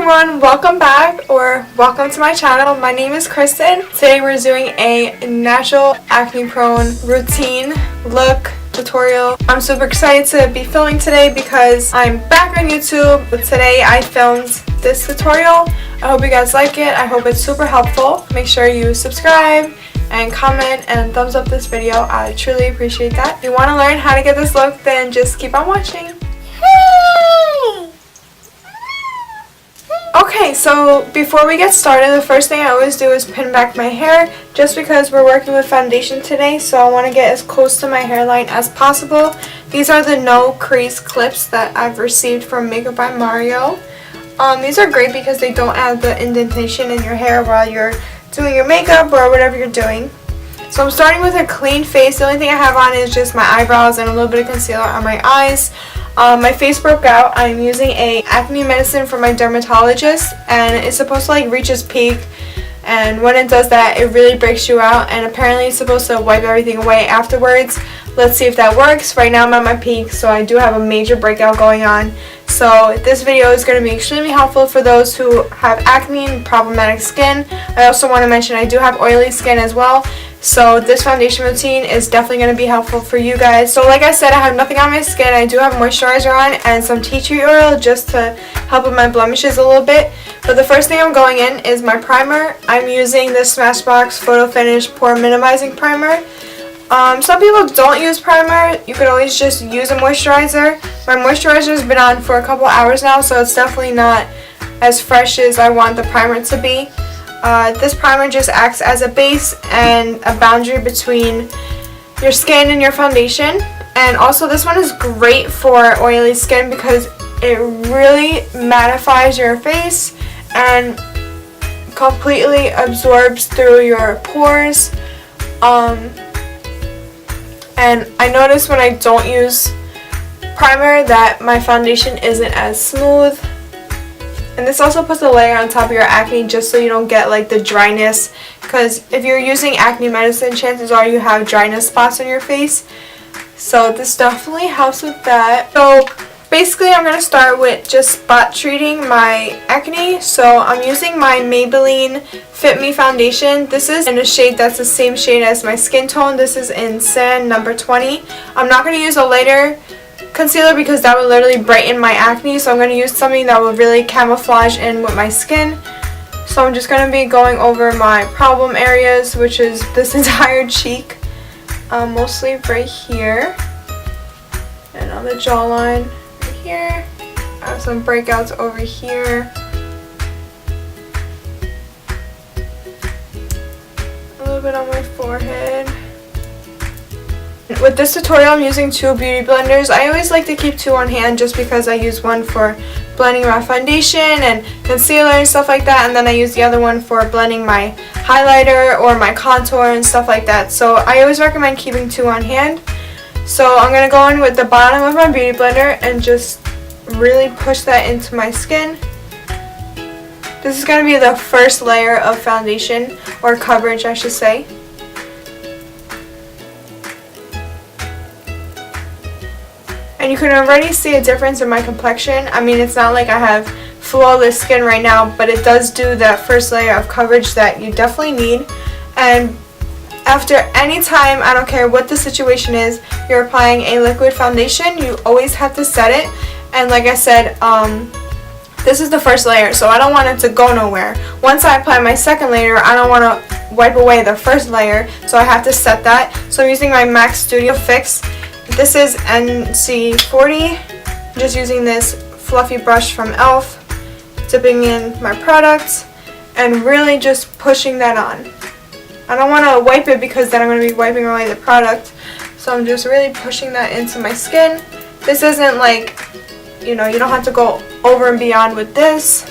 everyone, welcome back or welcome to my channel. My name is Kristen. Today we're doing a natural acne prone routine look tutorial. I'm super excited to be filming today because I'm back on YouTube. But today I filmed this tutorial. I hope you guys like it. I hope it's super helpful. Make sure you subscribe and comment and thumbs up this video. I truly appreciate that. If you want to learn how to get this look, then just keep on watching. Okay, so before we get started, the first thing I always do is pin back my hair just because we're working with foundation today, so I want to get as close to my hairline as possible. These are the no crease clips that I've received from Makeup by Mario. These are great because they don't add the indentation in your hair while you're doing your makeup or whatever you're doing. So I'm starting with a clean face. The only thing I have on is just my eyebrows and a little bit of concealer on my eyes. My face broke out. I'm using a acne medicine from my dermatologist, and it's supposed to like reach its peak, and when it does that it really breaks you out, and apparently it's supposed to wipe everything away afterwards. Let's see if that works. Right now I'm at my peak, so I do have a major breakout going on. So this video is going to be extremely helpful for those who have acne and problematic skin. I also want to mention I do have oily skin as well. So this foundation routine is definitely going to be helpful for you guys. So like I said, I have nothing on my skin. I do have moisturizer on and some tea tree oil just to help with my blemishes a little bit. But the first thing I'm going in is my primer. I'm using the Smashbox Photofinish Pore Minimizing Primer. Some people don't use primer. You could always just use a moisturizer. My moisturizer has been on for a couple hours now, so it's definitely not as fresh as I want the primer to be. This primer just acts as a base and a boundary between your skin and your foundation. And also this one is great for oily skin because it really mattifies your face and completely absorbs through your pores. And I notice when I don't use primer that my foundation isn't as smooth. And this also puts a layer on top of your acne just so you don't get like the dryness, because if you're using acne medicine, chances are you have dryness spots on your face. So this definitely helps with that. So basically I'm going to start with just spot treating my acne. So I'm using my Maybelline Fit Me foundation. This is in a shade that's the same shade as my skin tone. This is in Sand number 20. I'm not going to use a lighter concealer because that would literally brighten my acne, so I'm going to use something that will really camouflage in with my skin. So I'm just going to be going over my problem areas, which is this entire cheek, mostly right here and on the jawline right here. I have some breakouts over here, a little bit on my forehead. With this tutorial I'm using two beauty blenders. I always like to keep two on hand just because I use one for blending my foundation and concealer and stuff like that, and then I use the other one for blending my highlighter or my contour and stuff like that. So I always recommend keeping two on hand. So I'm going to go in with the bottom of my beauty blender and just really push that into my skin. This is going to be the first layer of foundation, or coverage I should say. And you can already see a difference in my complexion. I mean, it's not like I have flawless skin right now, but it does do that first layer of coverage that you definitely need. And after any time, I don't care what the situation is, you're applying a liquid foundation, you always have to set it. And like I said, this is the first layer, so I don't want it to go nowhere. Once I apply my second layer, I don't want to wipe away the first layer, so I have to set that. So I'm using my MAC Studio Fix. This is NC40. I'm just using this fluffy brush from e.l.f., dipping in my product and really just pushing that on. I don't want to wipe it because then I'm going to be wiping away the product, so I'm just really pushing that into my skin. This isn't like, you know, you don't have to go over and beyond with this.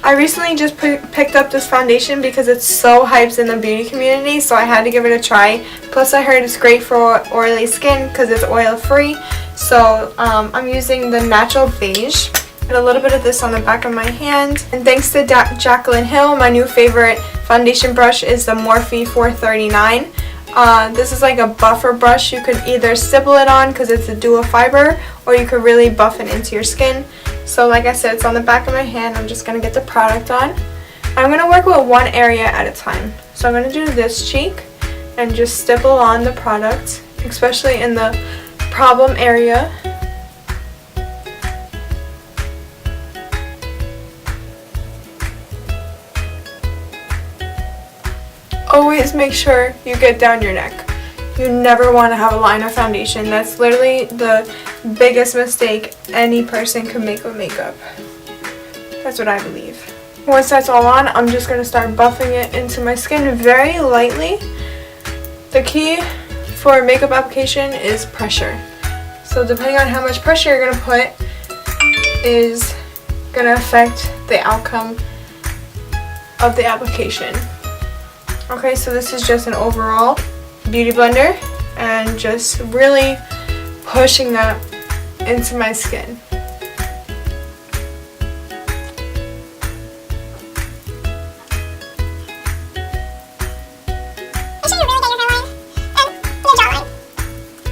I recently just picked up this foundation because it's so hyped in the beauty community, so I had to give it a try. Plus I heard it's great for oily skin because it's oil free. So I'm using the Natural Beige. And a little bit of this on the back of my hand. And thanks to Jaclyn Hill, my new favorite foundation brush is the Morphe 439. This is like a buffer brush. You could either stipple it on because it's a dual fiber, or you could really buff it into your skin. So like I said, it's on the back of my hand. I'm just going to get the product on. I'm going to work with one area at a time. So I'm going to do this cheek and just stipple on the product, especially in the problem area. Always make sure you get down your neck. You never want to have a line of foundation. That's literally the biggest mistake any person can make with makeup. That's what I believe. Once that's all on, I'm just going to start buffing it into my skin very lightly. The key for makeup application is pressure. So depending on how much pressure you're going to put is going to affect the outcome of the application. Okay, so this is just an overall beauty blender and just really pushing that into my skin.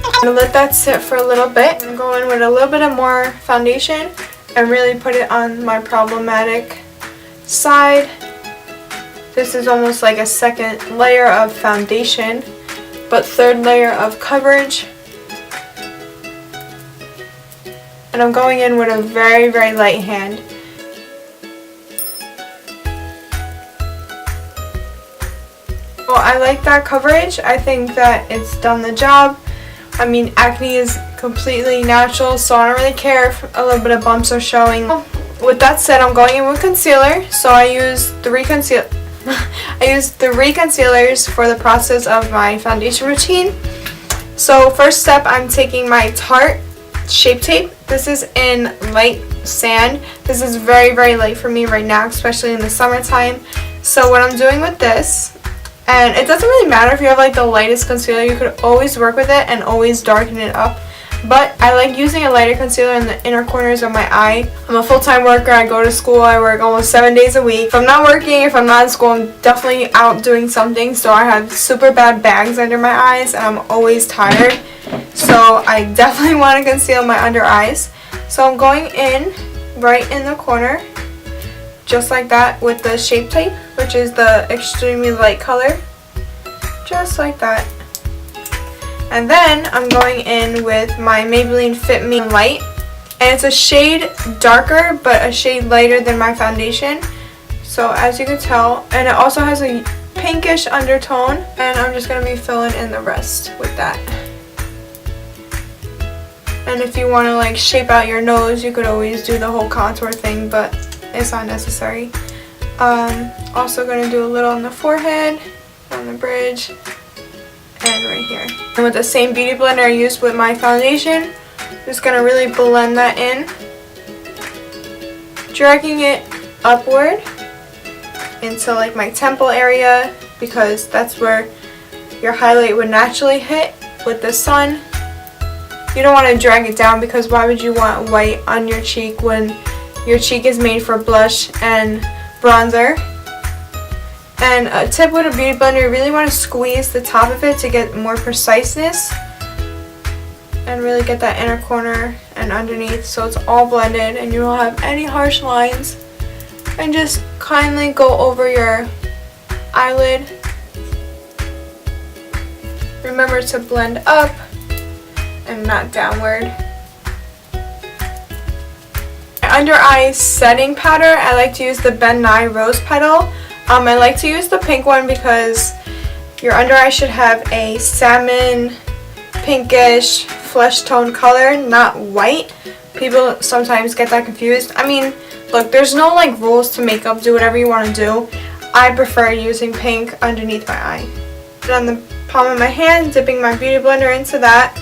I'm going to let that sit for a little bit. I'm going to go in with a little bit of more foundation and really put it on my problematic side. This is almost like a second layer of foundation, but third layer of coverage. And I'm going in with a very, very light hand. Well, I like that coverage. I think that it's done the job. I mean, acne is completely natural, so I don't really care if a little bit of bumps are showing. With that said, I'm going in with concealer. So I use three concealers for the process of my foundation routine. So first step, I'm taking my Tarte Shape Tape. This is in light sand. This is very, very light for me right now, especially in the summertime. So what I'm doing with this, and it doesn't really matter if you have like the lightest concealer, you could always work with it and always darken it up. But I like using a lighter concealer in the inner corners of my eye. I'm a full-time worker. I go to school. I work almost 7 days a week. If I'm not working, if I'm not in school, I'm definitely out doing something. So I have super bad bags under my eyes and I'm always tired. So I definitely want to conceal my under eyes. So I'm going in right in the corner, just like that, with the Shape Tape, which is the extremely light color. Just like that. And then I'm going in with my Maybelline Fit Me Light. And it's a shade darker, but a shade lighter than my foundation. So as you can tell, and it also has a pinkish undertone. And I'm just going to be filling in the rest with that. And if you want to like shape out your nose, you could always do the whole contour thing, but it's not necessary. Also going to do a little on the forehead, on the bridge, and right here. And with the same beauty blender I used with my foundation, just going to really blend that in, dragging it upward into like my temple area, because that's where your highlight would naturally hit with the sun. You don't want to drag it down, because why would you want white on your cheek when your cheek is made for blush and bronzer? And a tip with a beauty blender, you really want to squeeze the top of it to get more preciseness and really get that inner corner and underneath so it's all blended and you don't have any harsh lines. And just kindly go over your eyelid. Remember to blend up and not downward. Under eye setting powder, I like to use the Bennye Rose Petal. I like to use the pink one because your under eye should have a salmon, pinkish, flesh tone color, not white. People sometimes get that confused. I mean, look, there's no like rules to makeup. Do whatever you want to do. I prefer using pink underneath my eye. Put it on the palm of my hand, dipping my beauty blender into that,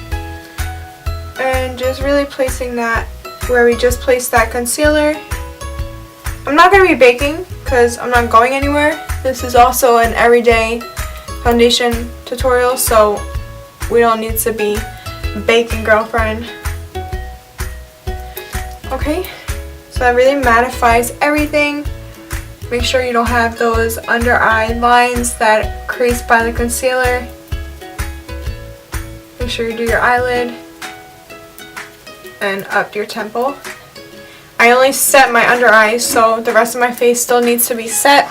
and just really placing that where we just placed that concealer. I'm not going to be baking because I'm not going anywhere. This is also an everyday foundation tutorial, so we don't need to be baking, girlfriend. Okay, so that really mattifies everything. Make sure you don't have those under eye lines that creased by the concealer. make sure you do your eyelid and up your temple. I only set my under eyes, so the rest of my face still needs to be set.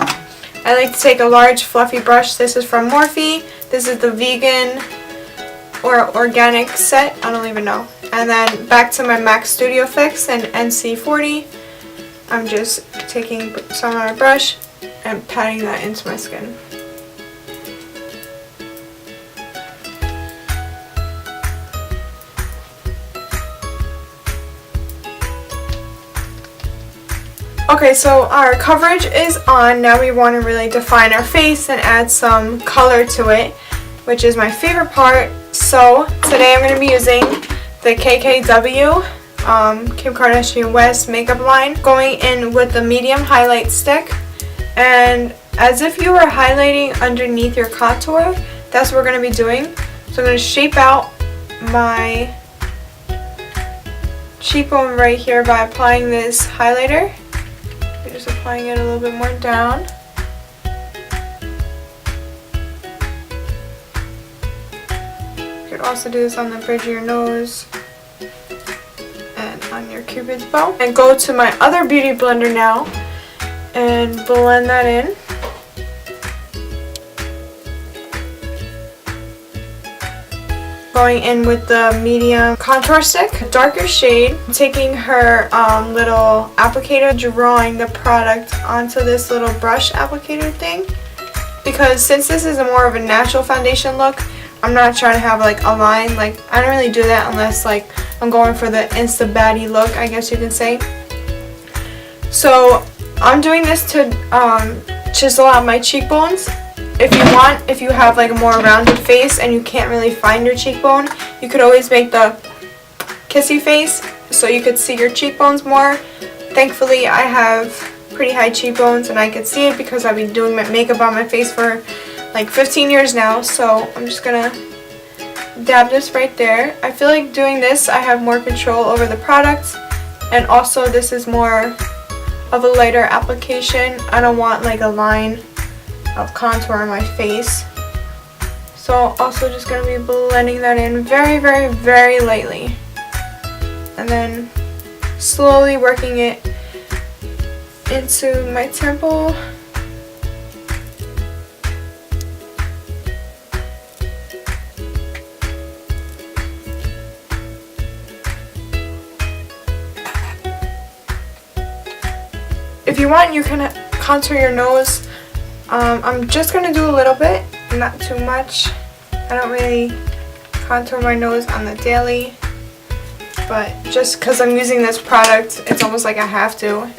I like to take a large fluffy brush. This is from Morphe. This is the vegan or organic set, I don't even know. And then back to my MAC Studio Fix and NC40. I'm just taking some of my brush and patting that into my skin. Okay, so our coverage is on. Now we want to really define our face and add some color to it, which is my favorite part. So today I'm going to be using the KKW Kim Kardashian West makeup line, going in with the medium highlight stick, and as if you were highlighting underneath your contour, that's what we're going to be doing. So I'm going to shape out my cheekbone right here by applying this highlighter. Just applying it a little bit more down. You could also do this on the bridge of your nose and on your cupid's bow. And go to my other beauty blender now and blend that in. Going in with the medium contour stick, darker shade, taking her little applicator, drawing the product onto this little brush applicator thing, because since this is more of a natural foundation look, I'm not trying to have like a line. Like, I don't really do that unless like I'm going for the insta baddie look, I guess you can say. So I'm doing this to chisel out my cheekbones. If you want, if you have like a more rounded face and you can't really find your cheekbone, you could always make the kissy face so you could see your cheekbones more. Thankfully, I have pretty high cheekbones and I could see it because I've been doing my makeup on my face for like 15 years now. So I'm just gonna dab this right there. I feel like doing this, I have more control over the product, and also this is more of a lighter application. I don't want like a line of contour on my face. So also just going to be blending that in very, very, very lightly. And then slowly working it into my temple. If you want, you can contour your nose. I'm just going to do a little bit, not too much. I don't really contour my nose on the daily, but just because I'm using this product, it's almost like I have to.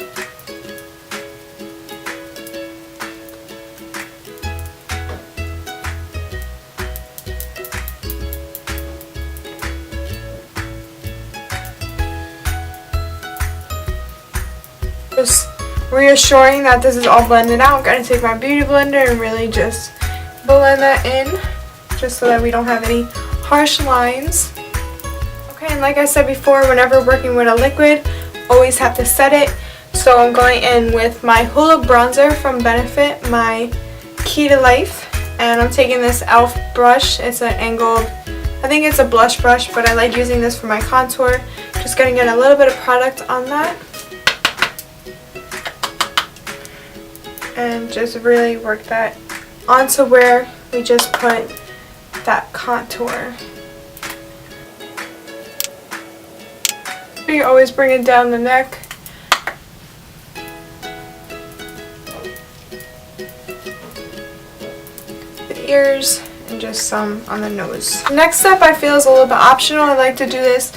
Just reassuring that this is all blended out. I'm going to take my beauty blender and really just blend that in, just so that we don't have any harsh lines. Okay, and like I said before, whenever working with a liquid, always have to set it. So I'm going in with my Hoola bronzer from Benefit, my Key to Life, and I'm taking this e.l.f. brush. It's an angled, I think it's a blush brush, but I like using this for my contour. Just going to get a little bit of product on that. And just really work that onto where we just put that contour. You always bring it down the neck. The ears, and just some on the nose. Next step I feel is a little bit optional. I like to do this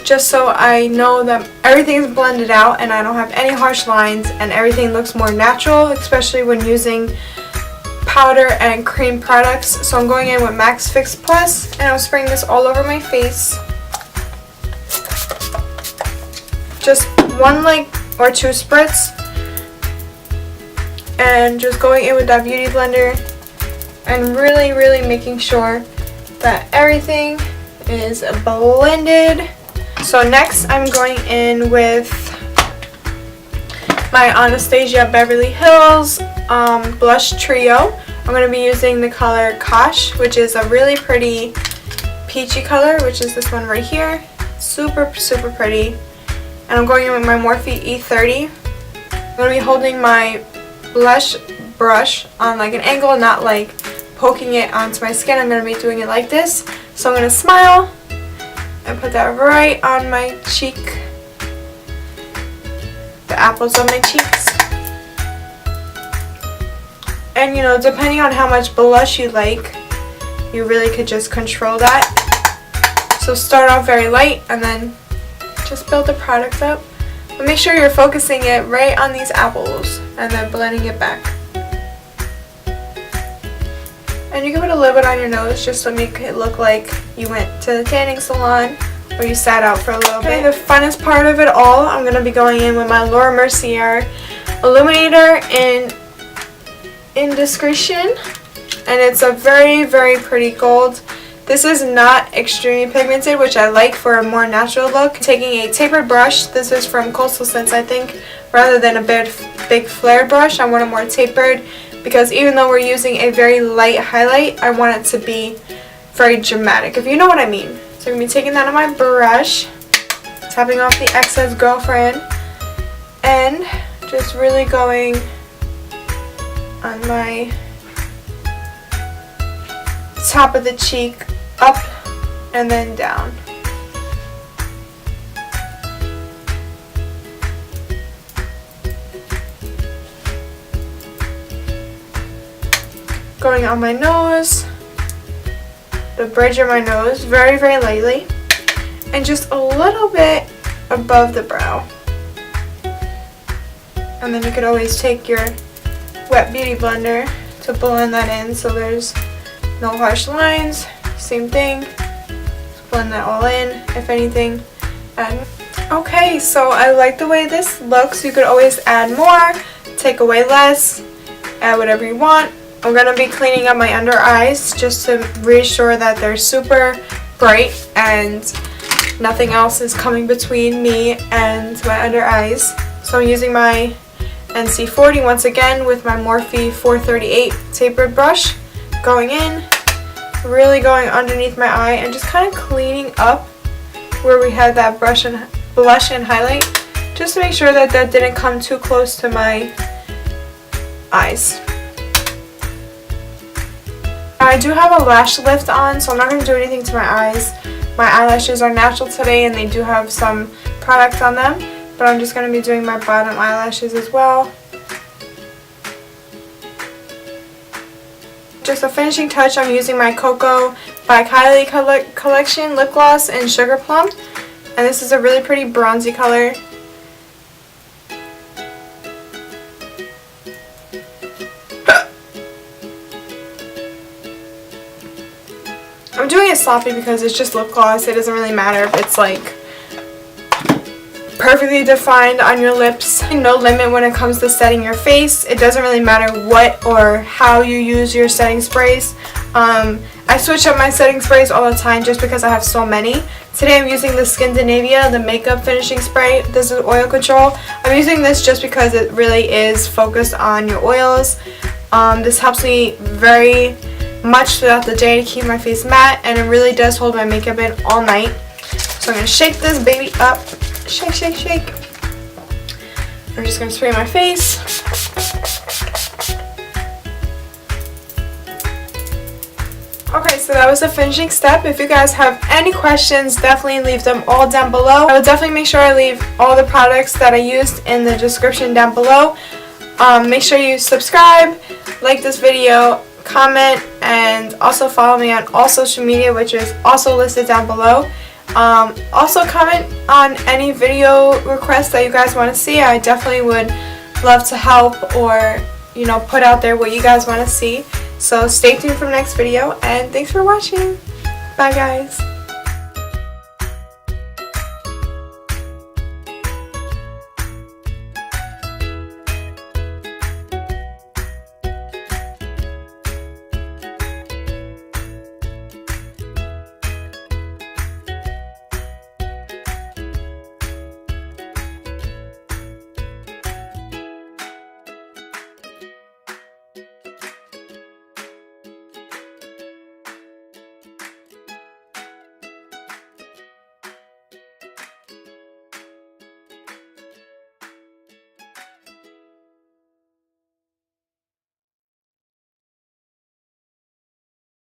just so I know that everything's blended out and I don't have any harsh lines and everything looks more natural, especially when using powder and cream products. So I'm going in with Max Fix Plus and I'm spraying this all over my face. Just one or two spritz, and just going in with that beauty blender and really making sure that everything is blended. So next I'm going in with my Anastasia Beverly Hills blush trio. I'm going to be using the color Kosh, which is a really pretty peachy color, which is this one right here. Super, super pretty. And I'm going in with my Morphe E30. I'm going to be holding my blush brush on like an angle, not like poking it onto my skin. I'm going to be doing it like this. So I'm going to smile and put that right on my cheek, the apples of my cheeks. And you know, depending on how much blush you like, you really could just control that. So start off very light and then just build the product up. But make sure you're focusing it right on these apples and then blending it back. And you can put a little bit on your nose just to make it look like you went to the tanning salon or you sat out for a little bit. The funnest part of it all, I'm going to be going in with my Laura Mercier illuminator in Indiscretion. And it's a very, very pretty gold. This is not extremely pigmented, which I like for a more natural look. Taking a tapered brush, this is from Coastal Scents I think, rather than a big flared brush. I want it more tapered because even though we're using a very light highlight, I want it to be very dramatic, if you know what I mean. So I'm going to be taking that on my brush, tapping off the excess girlfriend, and just really going on my top of the cheek, up and then down. Going on my nose, the bridge of my nose, very, very lightly, and just a little bit above the brow. And then you could always take your wet beauty blender to blend that in so there's no harsh lines. Same thing, just blend that all in, if anything. And okay, so I like the way this looks. You could always add more, take away less, add whatever you want. I'm going to be cleaning up my under eyes just to reassure that they're super bright and nothing else is coming between me and my under eyes. So I'm using my NC40 once again with my Morphe 438 tapered brush, going in, really going underneath my eye and just kind of cleaning up where we had that blush and highlight, just to make sure that that didn't come too close to my eyes. I do have a lash lift on, so I'm not going to do anything to my eyes. My eyelashes are natural today and they do have some product on them, but I'm just going to be doing my bottom eyelashes as well. Just a finishing touch, I'm using my Cocoa by Kylie collection lip gloss in Sugar Plum, and this is a really pretty bronzy color. I'm doing it sloppy because it's just lip gloss. It doesn't really matter if it's like perfectly defined on your lips. No limit when it comes to setting your face. It doesn't really matter what or how you use your setting sprays. I switch up my setting sprays all the time just because I have so many. Today I'm using the Skindinavia, the makeup finishing spray. This is oil control. I'm using this just because it really is focused on your oils. This helps me very much throughout the day to keep my face matte, and it really does hold my makeup in all night. So I'm going to shake this baby up. Shake, shake, shake. I'm just going to spray my face. Okay, so that was the finishing step. If you guys have any questions, definitely leave them all down below. I will definitely make sure I leave all the products that I used in the description down below. Make sure you subscribe, like this video, comment, and also follow me on all social media, which is also listed down below. Also comment on any video requests that you guys want to see. I definitely would love to help, or you know, put out there what you guys want to see. So stay tuned for the next video, and thanks for watching. Bye guys.